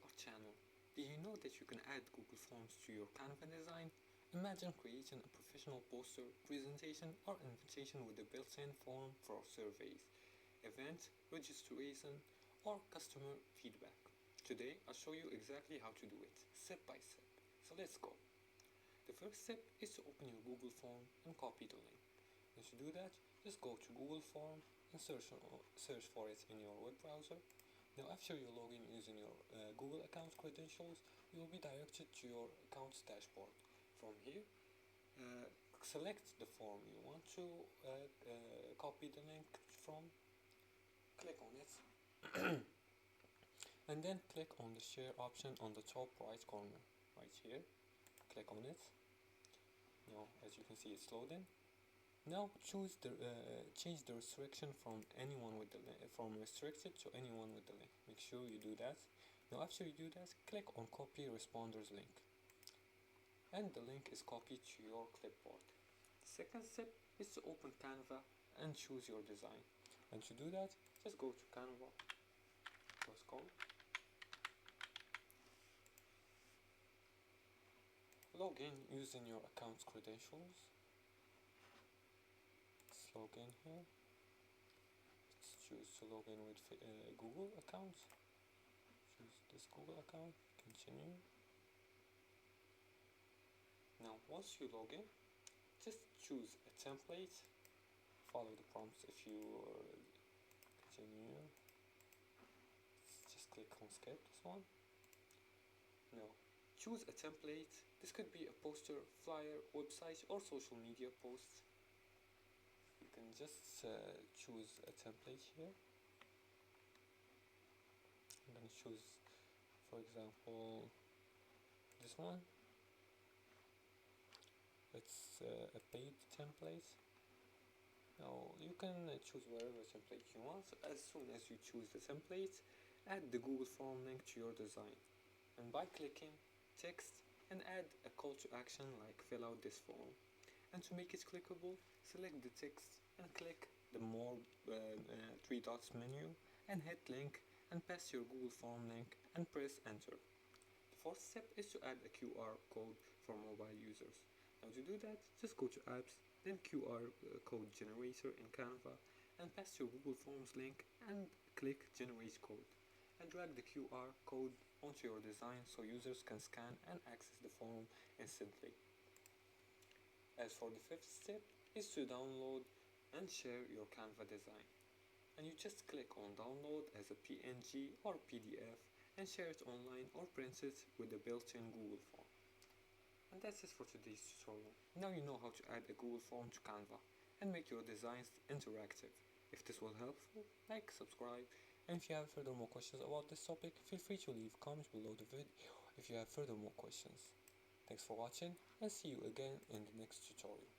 our channel. Did you know that you can add Google Forms to your Canva design? Imagine creating a professional poster, presentation, or invitation with a built-in form for surveys, events, registration, or customer feedback. Today, I'll show you exactly how to do it, step by step. So let's go. The first step is to open your Google form and copy the link. And to do that, just go to Google Form and search for it in your web browser. Now after you log in using your Google account credentials, you will be directed to your account's dashboard. From here, select the form you want to copy the link from, click on it, and then click on the share option on the top right corner, right here. Click on it. Now as you can see it's loading. Now change the restriction from anyone with the from restricted to anyone with the link. Make sure you do that. Now after you do that, click on copy responders link, and the link is copied to your clipboard. The second step is to open Canva and choose your design. And to do that, just go to canva.com, log in using your account's credentials. Log in here. Let's choose to log in with Google account. Choose this Google account. Continue. Now once you log in, just choose a template. Follow the prompts if you continue. Just click on skip this one. Now choose a template. This could be a poster, flyer, website, or social media post. You can just choose a template here. I'm going to choose, for example, this one. It's a paid template. Now you can choose whatever template you want. So as soon as you choose the template, add the Google Form link to your design, and by clicking text and add a call to action like fill out this form. And to make it clickable, select the text and click the more three dots menu and hit link and paste your Google Form link and press enter. The fourth step is to add a QR code for mobile users. Now to do that, just go to apps, then QR code generator in Canva, and paste your Google Forms link and click generate code, and drag the QR code onto your design so users can scan and access the form instantly. As for the fifth step is to download and share your Canva design, and you just click on download as a PNG or PDF and share it online or print it with the built-in Google form. And that's it for today's tutorial. Now you know how to add a Google form to Canva and make your designs interactive. If this was helpful, like, subscribe, and if you have further more questions about this topic, feel free to leave comments below the video if you have further more questions. Thanks for watching, and see you again in the next tutorial.